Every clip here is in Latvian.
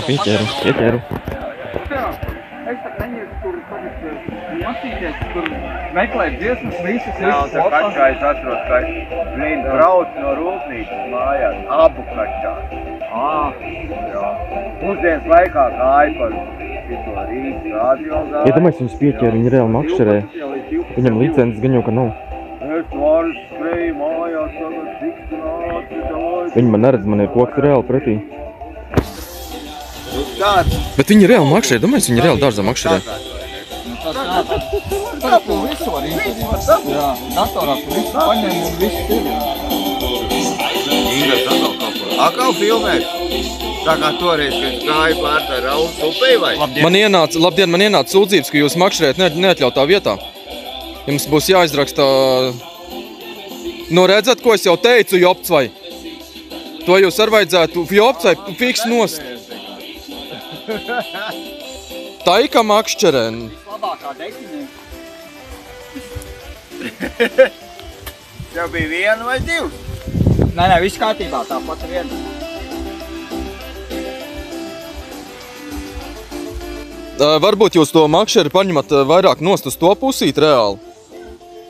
Pieķēru. Es tā neņēmu tur masīties, tur meklēt dziesmas, visas ir tā kačā es atceros, ka viņi brauc no rūpnīcas mājās, abu kačās. Jā. Pusdienas laikā gāja par šito Rīgas radio gāju. Iedomājies, viņus pieķēra, viņi reāli makšķerē. Viņam licences gan jau, ka nav. Es varu skrēju mājās, tagad tiktu Viņi man neredz, man ir koks reāli pretī. Tāds. Bet viņi reāli makšķerē, domājies, viņi reāli dārzā makšķerē. Tā tu visu var izdarīt. Jā, datorā tu visu paņem un visu ir. Inga atkal kaut ko. Atkal filmēs? Tā kā toreiz, kad gāja pār tā Raunas upei vai? Labdien, man ienāca sūdzības, ka jūs makšķerējat neatļautā vietā. Jums būs jāizraksta... Nu, redzat, ko es jau teicu, Jopts vai? To jūs ar vajadzētu, Jopts vai fiks nost. Taika makšķerē. Labākā dekiņa. Tev bija viena vai divas? Nē, viss kārtībā, tāpat viena. Varbūt jūs to makšķeri paņemat vairāk nost uz to pusīt reāli.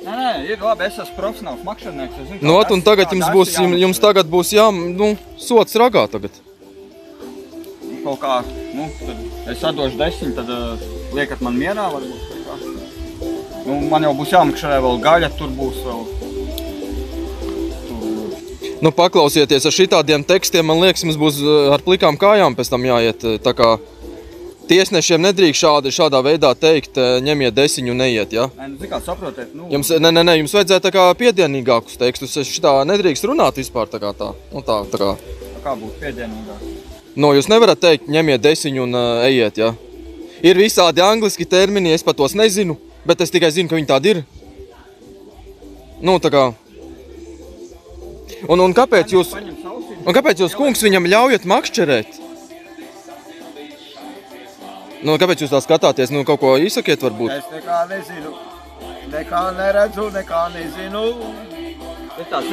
Nē, ir labi, es esmu profesionāls makšķernieks. Nu, un tagad jums tagad būs sots ragā tagad. Kaut kā, tad es atdošu 10, tad liekat man mierā varbūt. Nu, man jau būs jāmakšķerē vēl gaļa, tur būs vēl. Nu, paklausieties, ar šitādiem tekstiem, man liekas, mums būs ar plikām kājām pēc tam jāiet. Tā kā tiesnešiem nedrīkst šādā veidā teikt, ņemiet 10 un neiet, ja? Nē, nu, kā saprotiet, nu... Jums vajadzētu tā kā piedienīgākus tekstus, es šitā nedrīkst runāt vispār tā kā tā. Nu, tā kā. Kā būtu piedienīgāk? No, jūs nevarat teikt, ņemiet 10 un ejiet, ja? Ir visādi angliski termini, es pat tos nezinu, bet es tikai zinu, ka viņi tādi ir. Nu, tā kā. Un kāpēc jūs, kungs, viņam ļaujat makšķerēt? Nu, kāpēc jūs tā skatāties? Nu, kaut ko izsakiet varbūt? Es nekā nezinu. Nekā neredzu, nekā nezinu. Ir tāds,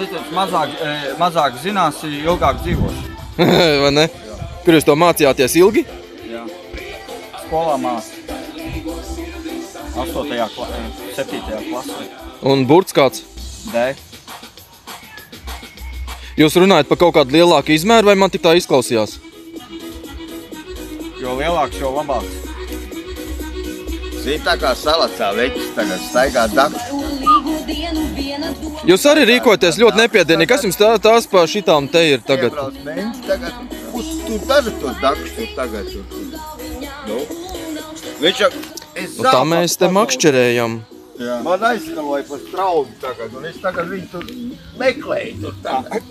mazāk zinās, ilgāk dzīvos. Vai ne? Kur jūs to mācījāties ilgi? Jā. Skolā māc. 8. 7. klasē. Un burts kāds? D. Jūs runājat par kaut kādu lielāku izmēru vai man tik tā izklausījās? Jo lielāks, jo labāks. Zini, tā kā salacā veķis tagad staigā dakšu. Jūs arī rīkojaties ļoti nepiedienīgi. Kas jums tās pa šitām te ir tagad? Iebrauc mēģis tagad. Tur dara tos dakšus tur tagad. Nu. Viņš jau... Nu, tā mēs te makšķerējam. Man aizskaloja par straudu tagad, un es tagad viņu tur meklēju tur tagad.